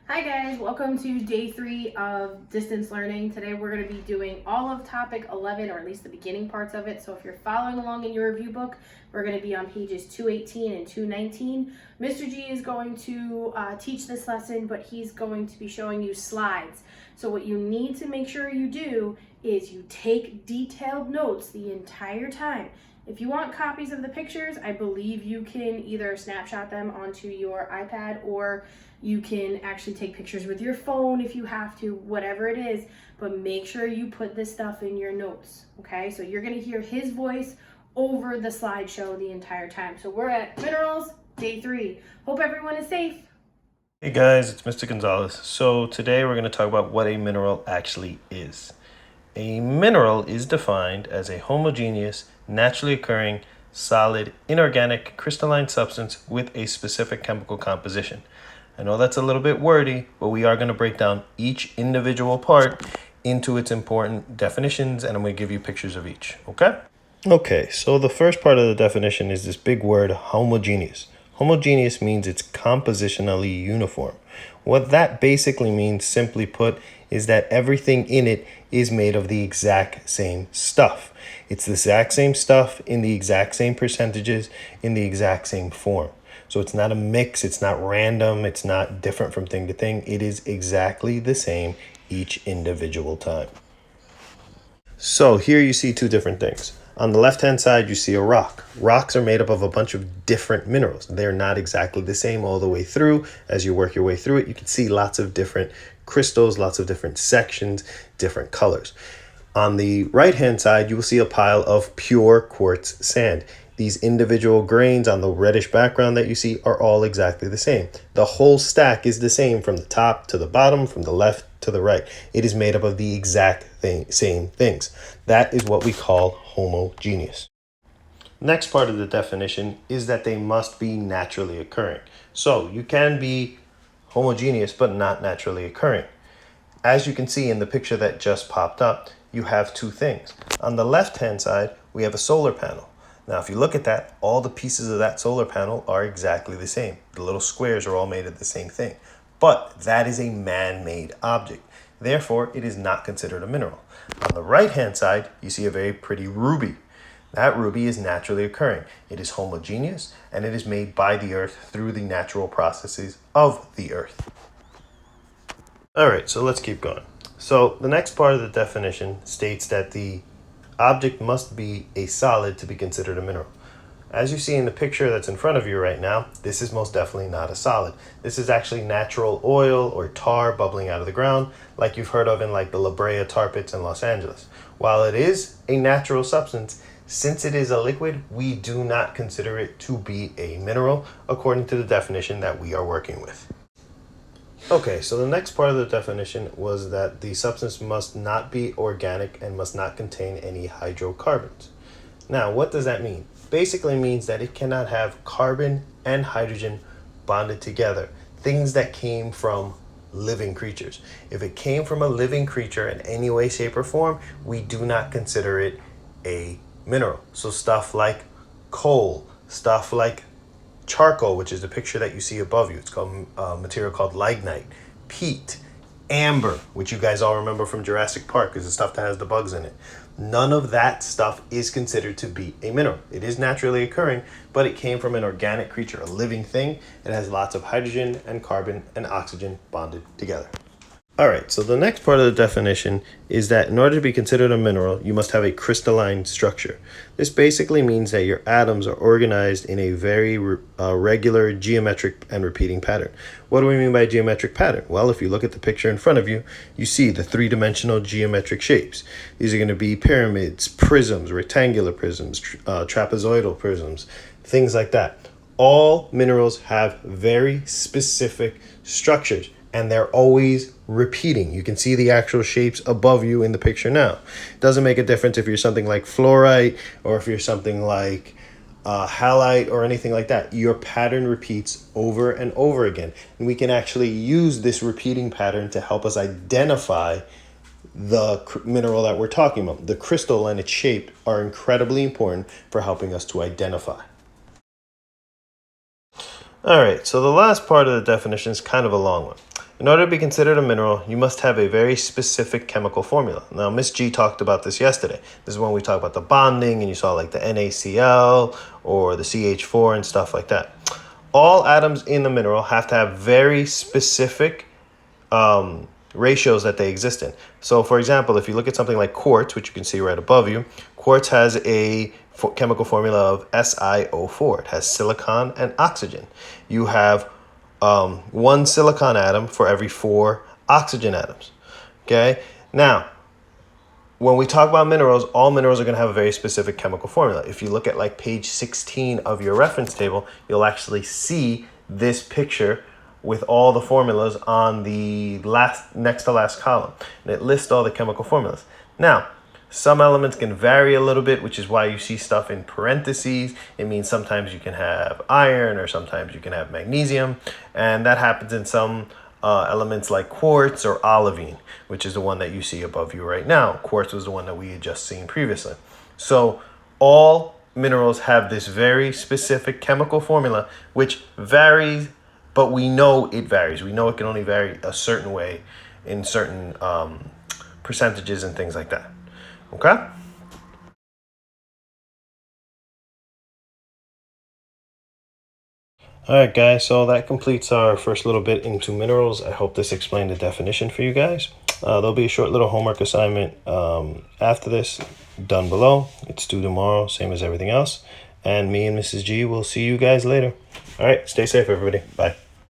Hi guys, welcome to day 3 of distance learning. Today we're going to be doing all of topic 11, or at least the beginning parts of it. So if you're following along in your review book, we're going to be on pages 218 and 219. Mr. G is going to teach this lesson, but he's going to be showing you slides. So what you need to make sure you do is you take detailed notes the entire time. If you want copies of the pictures, I believe you can either snapshot them onto your iPad, or you can actually take pictures with your phone if you have to, whatever it is, but make sure you put this stuff in your notes, okay? So you're gonna hear his voice over the slideshow the entire time. So we're at minerals, day 3. Hope everyone is safe. Hey guys, it's Mr. Gonzalez. So today we're going to talk about what a mineral actually is. A mineral is defined as a homogeneous, naturally occurring, solid, inorganic, crystalline substance with a specific chemical composition. I know that's a little bit wordy, but we are going to break down each individual part into its important definitions, and I'm going to give you pictures of each, okay? Okay, so the first part of the definition is this big word, homogeneous. Homogeneous means it's compositionally uniform. What that basically means, simply put, is that everything in it is made of the exact same stuff. It's the exact same stuff in the exact same percentages in the exact same form. So it's not a mix, it's not random, it's not different from thing to thing. It is exactly the same each individual time. So here you see two different things. On the left-hand side, you see a rock. Rocks are made up of a bunch of different minerals. They're not exactly the same all the way through. As you work your way through it, you can see lots of different crystals, lots of different sections, different colors. On the right-hand side, you will see a pile of pure quartz sand. These individual grains on the reddish background that you see are all exactly the same. The whole stack is the same from the top to the bottom, from the left to the right. It is made up of the exact same things. That is what we call homogeneous. Next part of the definition is that they must be naturally occurring. So you can be homogeneous but not naturally occurring. As you can see in the picture that just popped up, you have two things. On the left-hand side, we have a solar panel. Now, if you look at that, all the pieces of that solar panel are exactly the same. The little squares are all made of the same thing. But that is a man-made object. Therefore, it is not considered a mineral. On the right-hand side, you see a very pretty ruby. That ruby is naturally occurring. It is homogeneous, and it is made by the earth through the natural processes of the earth. All right, so let's keep going. So the next part of the definition states that the object must be a solid to be considered a mineral. As you see in the picture that's in front of you right now, this is most definitely not a solid. This is actually natural oil or tar bubbling out of the ground, like you've heard of in like the La Brea tar pits in Los Angeles. While it is a natural substance, since it is a liquid, we do not consider it to be a mineral according to the definition that we are working with. Okay, so the next part of the definition was that the substance must not be organic and must not contain any hydrocarbons. Now, what does that mean? Basically means that it cannot have carbon and hydrogen bonded together, things that came from living creatures. If it came from a living creature in any way, shape, or form, we do not consider it a mineral. So stuff like coal, stuff like charcoal, which is the picture that you see above you. It's called material called lignite. Peat, amber, which you guys all remember from Jurassic Park, is the stuff that has the bugs in it. None of that stuff is considered to be a mineral. It is naturally occurring, but it came from an organic creature, a living thing. It has lots of hydrogen and carbon and oxygen bonded together. All right, so the next part of the definition is that in order to be considered a mineral, you must have a crystalline structure. This basically means that your atoms are organized in a very regular geometric and repeating pattern. What do we mean by geometric pattern? Well, if you look at the picture in front of you, you see the three-dimensional geometric shapes. These are going to be pyramids, prisms, rectangular prisms, trapezoidal prisms, things like that. All minerals have very specific structures, and they're always repeating. You can see the actual shapes above you in the picture now. It doesn't make a difference if you're something like fluorite or if you're something like halite or anything like that. Your pattern repeats over and over again. And we can actually use this repeating pattern to help us identify the mineral that we're talking about. The crystal and its shape are incredibly important for helping us to identify. All right, so the last part of the definition is kind of a long one. In order to be considered a mineral, you must have a very specific chemical formula. Now, Miss G talked about this yesterday. This is when we talk about the bonding and you saw like the NaCl or the CH4 and stuff like that. All atoms in the mineral have to have very specific ratios that they exist in. So, for example, if you look at something like quartz, which you can see right above you, quartz has a chemical formula of SiO4. It has silicon and oxygen. You have one silicon atom for every 4 oxygen atoms. Okay? Now, when we talk about minerals, all minerals are going to have a very specific chemical formula. If you look at like page 16 of your reference table, you'll actually see this picture with all the formulas on the next to last column. And it lists all the chemical formulas. Now, some elements can vary a little bit, which is why you see stuff in parentheses. It means sometimes you can have iron or sometimes you can have magnesium. And that happens in some elements like quartz or olivine, which is the one that you see above you right now. Quartz was the one that we had just seen previously. So all minerals have this very specific chemical formula, which varies, but we know it varies. We know it can only vary a certain way in certain percentages and things like that. Okay? All right, guys, so that completes our first little bit into minerals. I hope this explained the definition for you guys. There'll be a short little homework assignment after this done below. It's due tomorrow, same as everything else. And me and Mrs. G will see you guys later. All right, stay safe, everybody. Bye.